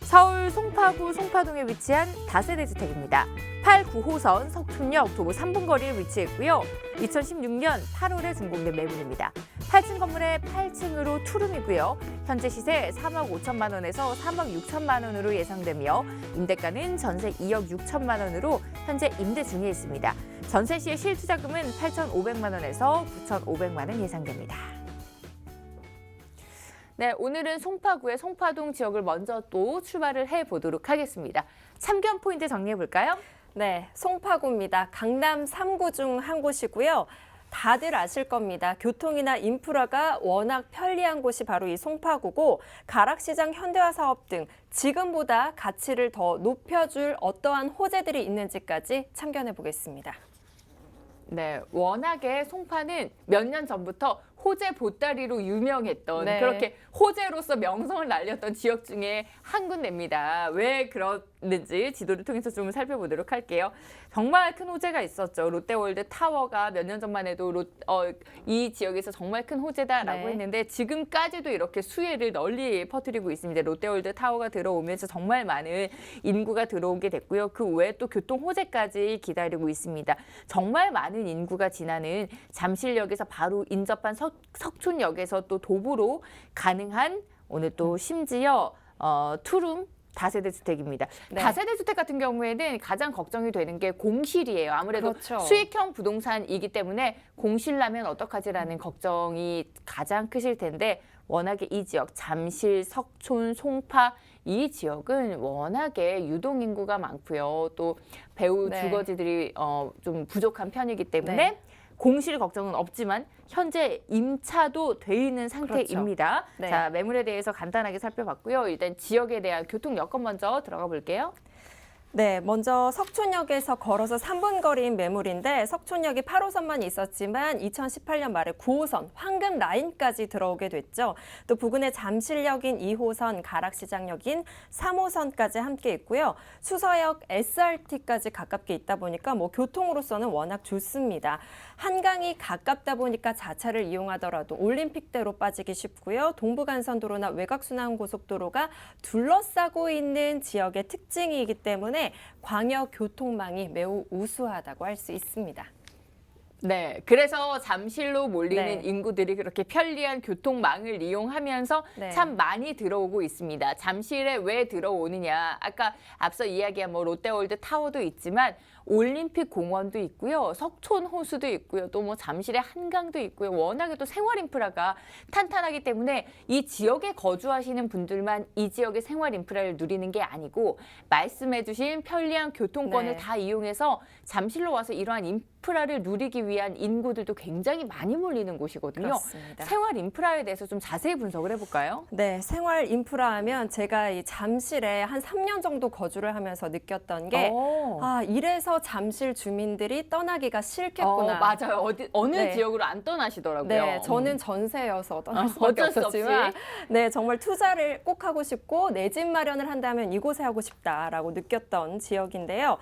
서울 송파구 송파동에 위치한 다세대 주택입니다. 8, 9호선 석촌역 도보 3분 거리에 위치했고요. 2016년 8월에 준공된 매물입니다. 8층 건물의 8층으로 투룸이고요. 현재 시세 3억 5천만 원에서 3억 6천만 원으로 예상되며 임대가는 전세 2억 6천만 원으로 현재 임대 중에 있습니다. 전세 시의 실투자금은 8,500만 원에서 9,500만 원 예상됩니다. 네, 오늘은 송파구의 송파동 지역을 먼저 또 출발을 해보도록 하겠습니다. 참견 포인트 정리해볼까요? 네, 송파구입니다. 강남 3구 중 한 곳이고요. 다들 아실 겁니다. 교통이나 인프라가 워낙 편리한 곳이 바로 이 송파구고 가락시장 현대화 사업 등 지금보다 가치를 더 높여줄 어떠한 호재들이 있는지까지 참견해 보겠습니다. 네, 워낙에 송파는 몇 년 전부터 호재 보따리로 유명했던 네. 그렇게 호재로서 명성을 날렸던 지역 중에 한 군데입니다. 왜 그랬는지 지도를 통해서 좀 살펴보도록 할게요. 정말 큰 호재가 있었죠. 롯데월드 타워가 몇 년 전만 해도 이 지역에서 정말 큰 호재다라고 네. 했는데 지금까지도 이렇게 수혜를 널리 퍼뜨리고 있습니다. 롯데월드 타워가 들어오면서 정말 많은 인구가 들어오게 됐고요. 그 외에 또 교통 호재까지 기다리고 있습니다. 정말 많은 인구가 지나는 잠실역에서 바로 인접한 석촌역에서 또 도보로 가능한 오늘 또 심지어 투룸 다세대 주택입니다. 네. 다세대 주택 같은 경우에는 가장 걱정이 되는 게 공실이에요. 아무래도 그렇죠. 수익형 부동산이기 때문에 공실 나면 어떡하지라는 걱정이 가장 크실 텐데 워낙에 이 지역 잠실, 석촌, 송파 이 지역은 워낙에 유동 인구가 많고요. 또 배우 네. 주거지들이 좀 부족한 편이기 때문에 네. 공실 걱정은 없지만 현재 임차도 돼 있는 상태입니다. 그렇죠. 네. 자, 매물에 대해서 간단하게 살펴봤고요. 일단 지역에 대한 교통 여건 먼저 들어가 볼게요. 네, 먼저 석촌역에서 걸어서 3분 거리인 매물인데 석촌역이 8호선만 있었지만 2018년 말에 9호선 황금 라인까지 들어오게 됐죠. 또 부근에 잠실역인 2호선, 가락시장역인 3호선까지 함께 있고요. 수서역 SRT까지 가깝게 있다 보니까 교통으로서는 워낙 좋습니다. 한강이 가깝다 보니까 자차를 이용하더라도 올림픽대로 빠지기 쉽고요. 동부간선도로나 외곽순환고속도로가 둘러싸고 있는 지역의 특징이기 때문에 광역 교통망이 매우 우수하다고 할 수 있습니다. 네, 그래서 잠실로 몰리는 네. 인구들이 그렇게 편리한 교통망을 이용하면서 네. 참 많이 들어오고 있습니다. 잠실에 왜 들어오느냐? 아까 앞서 이야기한 롯데월드 타워도 있지만 올림픽 공원도 있고요. 석촌 호수도 있고요. 또 잠실의 한강도 있고요. 워낙에 또 생활 인프라가 탄탄하기 때문에 이 지역에 거주하시는 분들만 이 지역의 생활 인프라를 누리는 게 아니고 말씀해 주신 편리한 교통권을 네. 다 이용해서 잠실로 와서 이러한 인프라를 누리기 위한 인구들도 굉장히 많이 몰리는 곳이거든요. 그렇습니다. 생활 인프라에 대해서 좀 자세히 분석을 해볼까요? 네, 생활 인프라 하면 제가 이 잠실에 한 3년 정도 거주를 하면서 느꼈던 게 이래서 잠실 주민들이 떠나기가 싫겠구나. 맞아요. 어느 네. 지역으로 안 떠나시더라고요. 네, 저는 전세여서 떠날 수밖에 어쩔 수 없었지만 없이. 네, 정말 투자를 꼭 하고 싶고 내 집 마련을 한다면 이곳에 하고 싶다라고 느꼈던 지역인데요.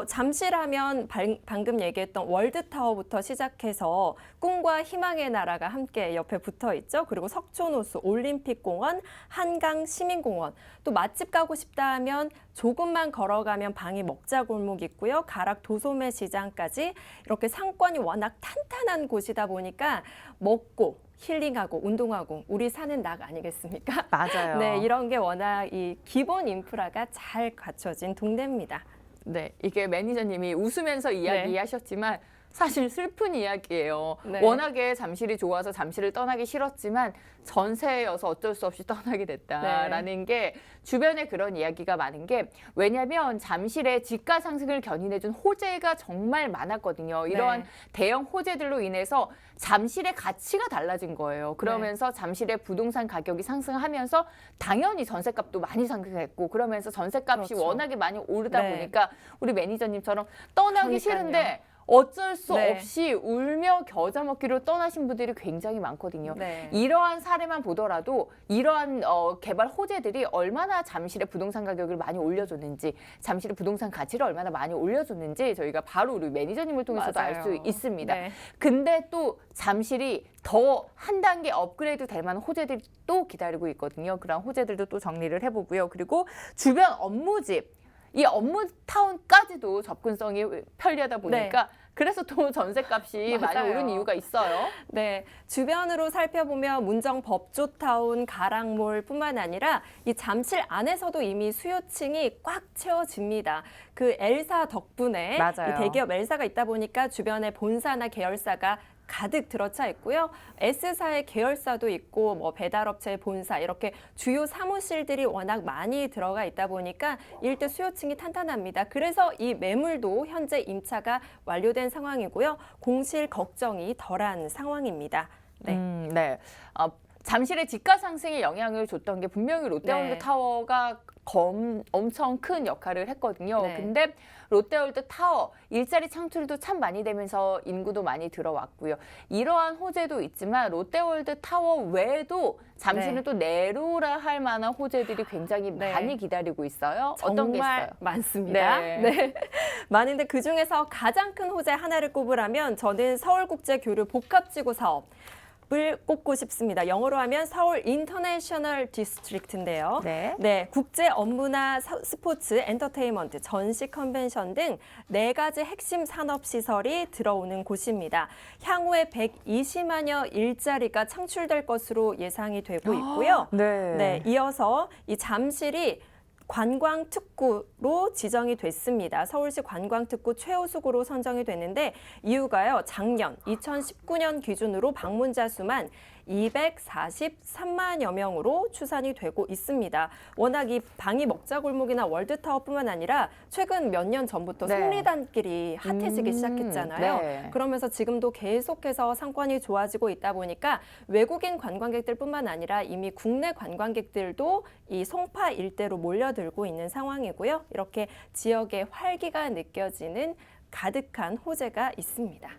잠실하면 방금 얘기했던 월드타워부터 시작해서 꿈과 희망의 나라가 함께 옆에 붙어 있죠. 그리고 석촌호수, 올림픽공원, 한강 시민공원, 또 맛집 가고 싶다 하면 조금만 걸어가면 방이 먹자골목 있고요. 가락 도소매 시장까지 이렇게 상권이 워낙 탄탄한 곳이다 보니까 먹고 힐링하고 운동하고 우리 사는 낙 아니겠습니까? 맞아요. 네, 이런 게 워낙 이 기본 인프라가 잘 갖춰진 동네입니다. 네, 이게 매니저님이 웃으면서 이야기하셨지만 사실 슬픈 이야기예요. 네. 워낙에 잠실이 좋아서 잠실을 떠나기 싫었지만 전세여서 어쩔 수 없이 떠나게 됐다라는 게 주변에 그런 이야기가 많은 게 왜냐하면 잠실의 집가 상승을 견인해준 호재가 정말 많았거든요. 이러한 대형 호재들로 인해서 잠실의 가치가 달라진 거예요. 그러면서 잠실의 부동산 가격이 상승하면서 당연히 전세값도 많이 상승했고 그러면서 전세값이 그렇죠. 워낙에 많이 오르다 네. 보니까 우리 매니저님처럼 떠나기 그러니까요. 싫은데 어쩔 수 네. 없이 울며 겨자 먹기로 떠나신 분들이 굉장히 많거든요. 네. 이러한 사례만 보더라도 이러한 개발 호재들이 얼마나 잠실의 부동산 가격을 많이 올려줬는지, 잠실의 부동산 가치를 얼마나 많이 올려줬는지 저희가 바로 우리 매니저님을 통해서도 알 수 맞아요. 있습니다. 네. 근데 또 잠실이 더 한 단계 업그레이드 될 만한 호재들이 또 기다리고 있거든요. 그런 호재들도 또 정리를 해보고요. 그리고 주변 업무집, 이 업무타운까지도 접근성이 편리하다 보니까 그래서 또 전셋값이 많이 맞아요. 오른 이유가 있어요. 네, 주변으로 살펴보면 문정 법조타운, 가락몰뿐만 아니라 이 잠실 안에서도 이미 수요층이 꽉 채워집니다. 그 L사 덕분에 맞아요. 이 대기업 L사가 있다 보니까 주변에 본사나 계열사가 가득 들어차 있고요. S사의 계열사도 있고 뭐 배달업체의 본사 이렇게 주요 사무실들이 워낙 많이 들어가 있다 보니까 일대 수요층이 탄탄합니다. 그래서 이 매물도 현재 임차가 완료된 상황이고요. 공실 걱정이 덜한 상황입니다. 네. 네. 잠실의 집가 상승에 영향을 줬던 게 분명히 롯데월드 네. 타워가 엄청 큰 역할을 했거든요. 네. 근데 롯데월드 타워 일자리 창출도 참 많이 되면서 인구도 많이 들어왔고요. 이러한 호재도 있지만 롯데월드 타워 외에도 잠실은 네. 또 내로라 할 만한 호재들이 굉장히 네. 많이 기다리고 있어요. 어떤 게 정말 있어요? 많습니다. 네. 네. 많은데 그중에서 가장 큰 호재 하나를 꼽으라면 저는 서울국제교류 복합지구 사업 을 꼽고 싶습니다. 영어로 하면 서울 인터내셔널 디스트릭트인데요. 네. 국제 업무나 스포츠, 엔터테인먼트, 전시 컨벤션 등 4가지 핵심 산업 시설이 들어오는 곳입니다. 향후에 120만여 일자리가 창출될 것으로 예상이 되고 있고요. 네, 이어서 이 잠실이 관광특구로 지정이 됐습니다. 서울시 관광특구 최우수구로 선정이 됐는데 이유가요. 작년 2019년 기준으로 방문자 수만 243만여 명으로 추산이 되고 있습니다. 워낙 이 방이 먹자골목이나 월드타워뿐만 아니라 최근 몇 년 전부터 네. 속리단길이 핫해지기 시작했잖아요. 네. 그러면서 지금도 계속해서 상권이 좋아지고 있다 보니까 외국인 관광객들뿐만 아니라 이미 국내 관광객들도 이 송파 일대로 몰려들고 있는 상황이고요. 이렇게 지역의 활기가 느껴지는 가득한 호재가 있습니다.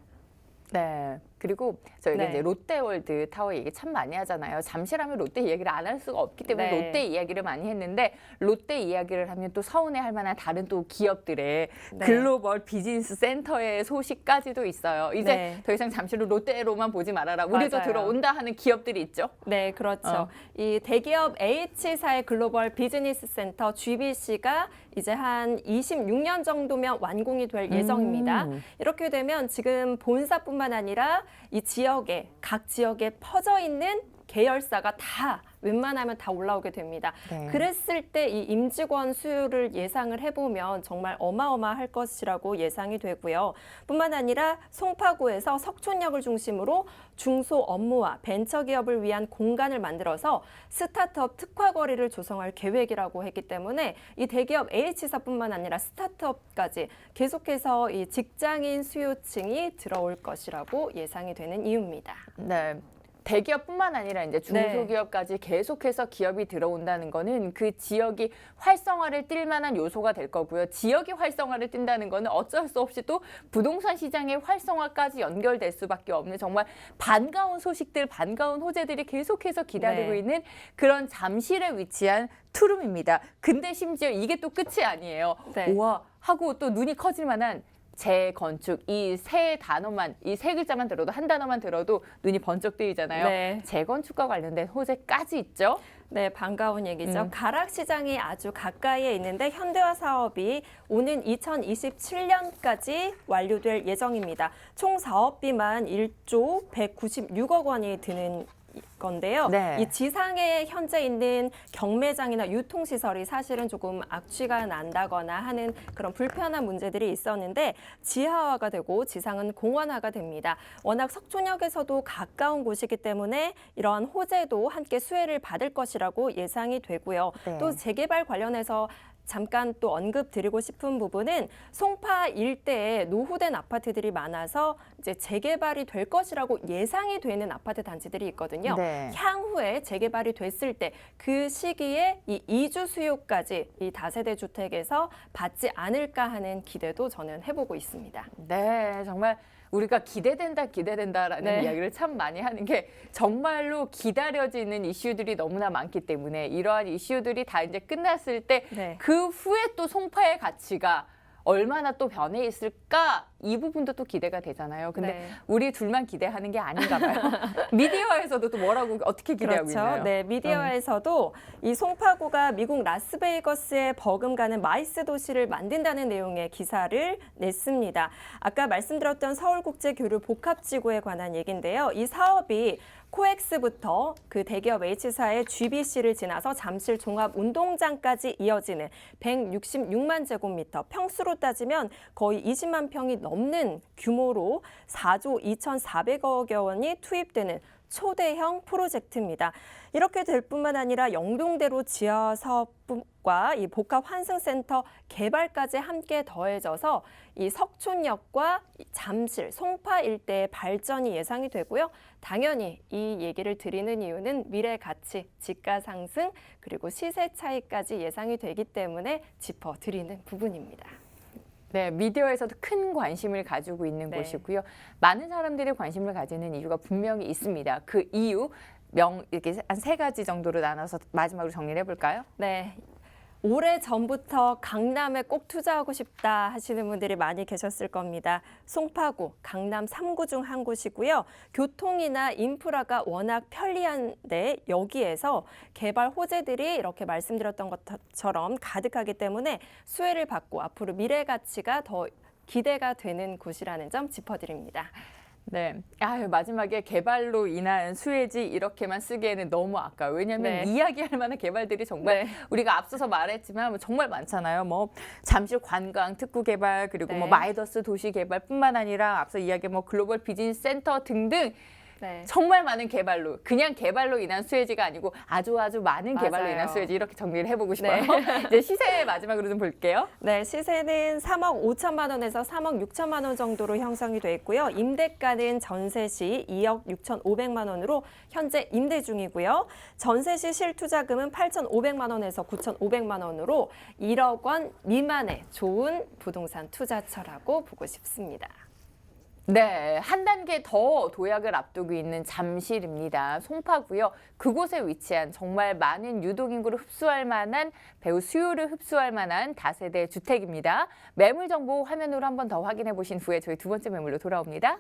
네. 그리고 저희가 네. 이제 롯데월드 타워 얘기 참 많이 하잖아요. 잠실하면 롯데 이야기를 안 할 수가 없기 때문에 네. 롯데 이야기를 많이 했는데 롯데 이야기를 하면 또 서운해할 만한 다른 또 기업들의 네. 글로벌 비즈니스 센터의 소식까지도 있어요. 이제 네. 더 이상 잠실을 롯데로만 보지 말아라. 우리도 맞아요. 들어온다 하는 기업들이 있죠. 네, 그렇죠. 어. 이 대기업 H사의 글로벌 비즈니스 센터 GBC가 이제 한 26년 정도면 완공이 될 예정입니다. 이렇게 되면 지금 본사뿐만 아니라 이 지역에 각 지역에 퍼져 있는 계열사가 다 웬만하면 다 올라오게 됩니다. 네. 그랬을 때 이 임직원 수요를 예상을 해보면 정말 어마어마할 것이라고 예상이 되고요. 뿐만 아니라 송파구에서 석촌역을 중심으로 중소 업무와 벤처기업을 위한 공간을 만들어서 스타트업 특화거리를 조성할 계획이라고 했기 때문에 이 대기업 H사뿐만 아니라 스타트업까지 계속해서 이 직장인 수요층이 들어올 것이라고 예상이 되는 이유입니다. 네. 대기업뿐만 아니라 이제 중소기업까지 계속해서 기업이 들어온다는 거는 그 지역이 활성화를 띨 만한 요소가 될 거고요. 지역이 활성화를 띈다는 거는 어쩔 수 없이 또 부동산 시장의 활성화까지 연결될 수밖에 없는 정말 반가운 소식들, 반가운 호재들이 계속해서 기다리고 네. 있는 그런 잠실에 위치한 투룸입니다. 근데 심지어 이게 또 끝이 아니에요. 네. 우와 하고 또 눈이 커질 만한 재건축 이 세 단어만 이 세 글자만 들어도 한 단어만 들어도 눈이 번쩍 뜨이잖아요. 네. 재건축과 관련된 호재까지 있죠. 네, 반가운 얘기죠. 가락시장이 아주 가까이에 있는데 현대화 사업이 오는 2027년까지 완료될 예정입니다. 총 사업비만 1조 196억 원이 드는 건데요. 네. 이 지상에 현재 있는 경매장이나 유통시설이 사실은 조금 악취가 난다거나 하는 그런 불편한 문제들이 있었는데 지하화가 되고 지상은 공원화가 됩니다. 워낙 석촌역에서도 가까운 곳이기 때문에 이러한 호재도 함께 수혜를 받을 것이라고 예상이 되고요. 네. 또 재개발 관련해서 잠깐 또 언급드리고 싶은 부분은 송파 일대에 노후된 아파트들이 많아서 이제 재개발이 될 것이라고 예상이 되는 아파트 단지들이 있거든요. 네. 향후에 재개발이 됐을 때 그 시기에 이 이주 수요까지 이 다세대 주택에서 받지 않을까 하는 기대도 저는 해보고 있습니다. 네, 정말 우리가 기대된다라는 네. 이야기를 참 많이 하는 게 정말로 기다려지는 이슈들이 너무나 많기 때문에 이러한 이슈들이 다 이제 끝났을 때 네. 그 후에 또 송파의 가치가 얼마나 또 변해 있을까 이 부분도 또 기대가 되잖아요. 근데 네. 우리 둘만 기대하는 게 아닌가 봐요. 미디어에서도 또 뭐라고 어떻게 기대하고 그렇죠. 있나요? 네, 미디어에서도 이 송파구가 미국 라스베이거스에 버금가는 마이스 도시를 만든다는 내용의 기사를 냈습니다. 아까 말씀드렸던 서울국제교류 복합지구에 관한 얘기인데요. 이 사업이 코엑스부터 그 대기업 H사의 GBC를 지나서 잠실 종합운동장까지 이어지는 166만 제곱미터, 평수로 따지면 거의 20만 평이 넘는 규모로 4조 2,400억 원이 투입되는 초대형 프로젝트입니다. 이렇게 될 뿐만 아니라 영동대로 지하 사업과 이 복합 환승센터 개발까지 함께 더해져서 이 석촌역과 잠실, 송파 일대의 발전이 예상이 되고요. 당연히 이 얘기를 드리는 이유는 미래 가치, 집가 상승, 그리고 시세 차이까지 예상이 되기 때문에 짚어드리는 부분입니다. 네, 미디어에서도 큰 관심을 가지고 있는 네. 곳이고요. 많은 사람들이 관심을 가지는 이유가 분명히 있습니다. 그 이유 이렇게 한 3가지 정도로 나눠서 마지막으로 정리를 해볼까요? 네. 오래 전부터 강남에 꼭 투자하고 싶다 하시는 분들이 많이 계셨을 겁니다. 송파구, 강남 3구 중 한 곳이고요. 교통이나 인프라가 워낙 편리한데 여기에서 개발 호재들이 이렇게 말씀드렸던 것처럼 가득하기 때문에 수혜를 받고 앞으로 미래 가치가 더 기대가 되는 곳이라는 점 짚어드립니다. 네. 마지막에 개발로 인한 수혜지 이렇게만 쓰기에는 너무 아까워요. 왜냐하면 네. 이야기할 만한 개발들이 정말 네. 우리가 앞서서 말했지만 정말 많잖아요. 뭐 잠실 관광 특구 개발 그리고 네. 뭐 마이더스 도시 개발뿐만 아니라 앞서 이야기한 뭐 글로벌 비즈니스 센터 등등 네. 정말 많은 개발로 그냥 개발로 인한 수혜지가 아니고 아주 많은 개발로 맞아요. 인한 수혜지 이렇게 정리를 해보고 싶어요. 네. 이제 시세 마지막으로 좀 볼게요. 네, 시세는 3억 5천만 원에서 3억 6천만 원 정도로 형성이 돼 있고요. 임대가는 전세 시 2억 6,500만 원으로 현재 임대 중이고요. 전세 시 실투자금은 8,500만 원에서 9,500만 원으로 1억 원 미만의 좋은 부동산 투자처라고 보고 싶습니다. 네, 한 단계 더 도약을 앞두고 있는 잠실입니다. 송파고요. 그곳에 위치한 정말 많은 유동인구를 흡수할 만한 배우 수요를 흡수할 만한 다세대 주택입니다. 매물 정보 화면으로 한 번 더 확인해 보신 후에 저희 두 번째 매물로 돌아옵니다.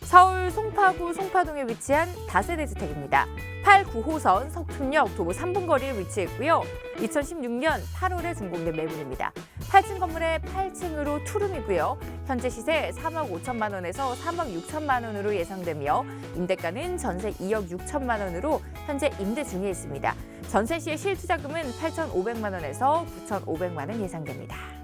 서울 송파구 송파동에 위치한 다세대 주택입니다. 8, 9호선 석촌역 도보 3분 거리에 위치했고요. 2016년 8월에 준공된 매물입니다. 8층 건물에 8층으로 투룸이고요. 현재 시세 3억 5천만 원에서 3억 6천만 원으로 예상되며 임대가는 전세 2억 6천만 원으로 현재 임대 중에 있습니다. 전세 시의 실투자금은 8,500만 원에서 9,500만 원 예상됩니다.